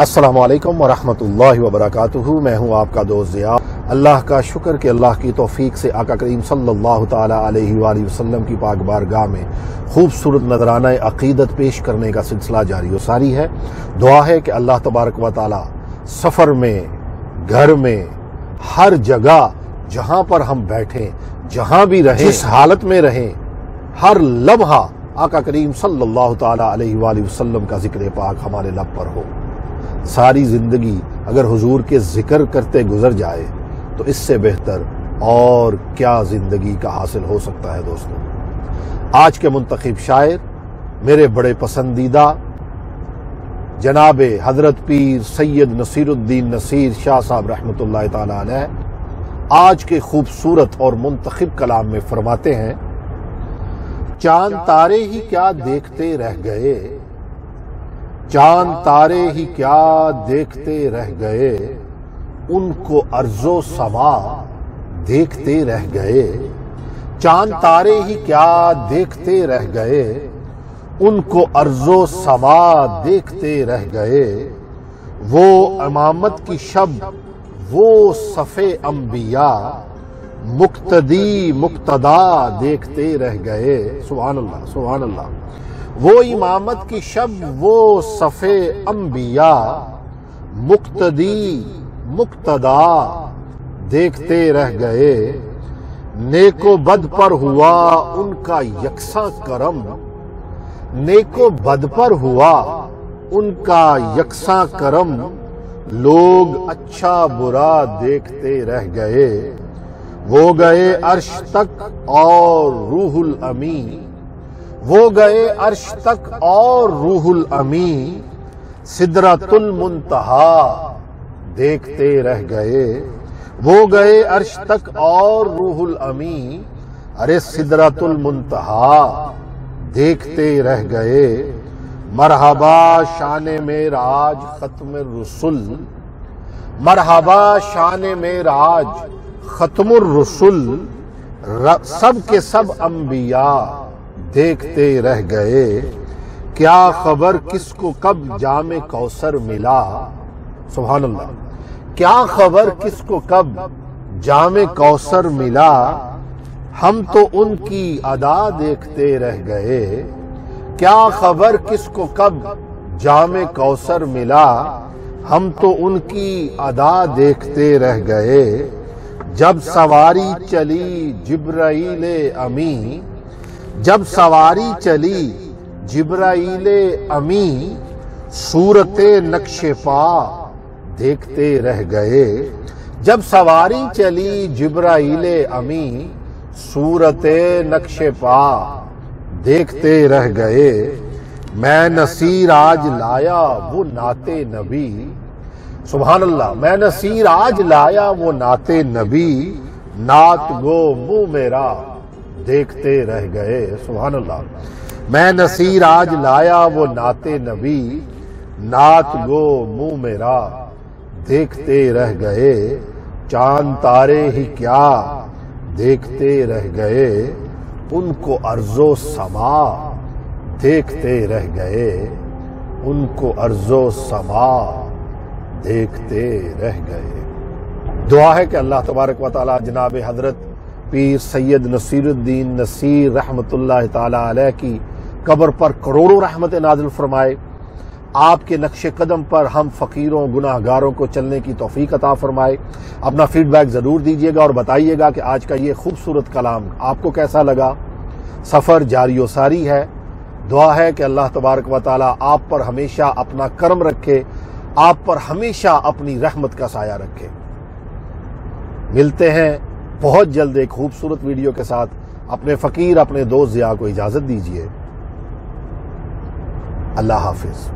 السلام علیکم ورحمۃ اللہ وبرکاتہ۔ میں ہوں آپ کا دوست ضیاء۔ اللہ کا شکر کہ اللہ کی توفیق سے آقا کریم صلی اللہ تعالی علیہ وآلہ وسلم کی پاک بارگاہ میں خوبصورت نذرانہ عقیدت پیش کرنے کا سلسلہ جاری و ساری ہے۔ دعا ہے کہ اللہ تبارک و تعالی سفر میں، گھر میں، ہر جگہ جہاں پر ہم بیٹھیں، جہاں بھی رہیں، جس حالت میں رہیں، ہر لمحہ آقا کریم صلی اللہ تعالی علیہ وآلہ وسلم کا ذکر پاک ہمارے لب پر ہو۔ ساری زندگی اگر حضور کے ذکر کرتے گزر جائے تو اس سے بہتر اور کیا زندگی کا حاصل ہو سکتا ہے دوستو۔ آج کے منتخب شاعر میرے بڑے پسندیدہ جناب حضرت پیر سید نصیر الدین نصیر شاہ صاحب رحمۃ اللہ تعالی علیہ آج کے خوبصورت اور منتخب کلام میں فرماتے ہیں، چاند تارے ہی کیا دیکھتے رہ گئے، چاند تارے ہی کیا دیکھتے رہ گئے، ان کو ارض و سما دیکھتے رہ گئے، چاند تارے ہی کیا دیکھتے رہ گئے، ان کو ارض و سما دیکھتے رہ گئے، وہ امامت کی شب، وہ صف انبیاء، مقتدی مقتدا دیکھتے رہ گئے۔ سبحان اللہ، سبحان اللہ۔ وہ امامت کی شب، وہ صف انبیاء، مقتدی مقتدا دیکھتے رہ گئے، نیک و بد پر ہوا ان کا یکساں کرم، نیک و بد پر ہوا ان کا یکساں کرم، لوگ اچھا برا دیکھتے رہ گئے، وہ گئے عرش تک اور روح الامین، وہ گئے عرش تک اور روح الامین، سدرۃ المنتہا دیکھتے رہ گئے، وہ گئے عرش تک اور روح الامین، ارے سدرۃ المنتہا دیکھتے رہ گئے، مرحبا شان معراج ختم الرسل، مرحبا شان معراج ختم الرسل، سب کے سب انبیاء دیکھتے رہ گئے، کیا خبر کس کو کب جام کوثر ملا، سبحان اللہ، کیا خبر کس کو کب جام کوثر ملا، ہم تو ان کی ادا دیکھتے رہ گئے، کیا خبر کس کو کب جام کوثر ملا، ہم تو ان کی ادا دیکھتے رہ گئے، جب سواری چلی جبرائیل امی، جب سواری چلی جبرائیل امی، صورت نقش پا دیکھتے رہ گئے، جب سواری چلی جبرائیل امی، صورت نقش پا دیکھتے رہ گئے، میں نصیر آج لایا وہ نعت نبی، سبحان اللہ، میں نصیر آج لایا وہ نعت نبی، نعت گو منہ میرا دیکھتے رہ گئے، سبحان اللہ، میں نصیر آج لایا وہ نعت نبی، نعت گو منہ میرا دیکھتے رہ گئے، چاند تارے ہی کیا دیکھتے رہ گئے، ان کو ارض و سما دیکھتے رہ گئے، ان کو ارض و سما دیکھتے رہ گئے۔ دعا ہے کہ اللہ تبارک و تعالی جناب حضرت پیر سید نصیر الدین نصیر رحمۃ اللہ تعالی علیہ کی قبر پر کروڑوں رحمت نازل فرمائے، آپ کے نقش قدم پر ہم فقیروں گناہ گاروں کو چلنے کی توفیق عطا فرمائے۔ اپنا فیڈ بیک ضرور دیجیے گا اور بتائیے گا کہ آج کا یہ خوبصورت کلام آپ کو کیسا لگا۔ سفر جاری و ساری ہے، دعا ہے کہ اللہ تبارک و تعالی آپ پر ہمیشہ اپنا کرم رکھے، آپ پر ہمیشہ اپنی رحمت کا سایہ رکھے۔ ملتے ہیں بہت جلد ایک خوبصورت ویڈیو کے ساتھ۔ اپنے فقیر اپنے دوست ضیاء کو اجازت دیجیے۔ اللہ حافظ۔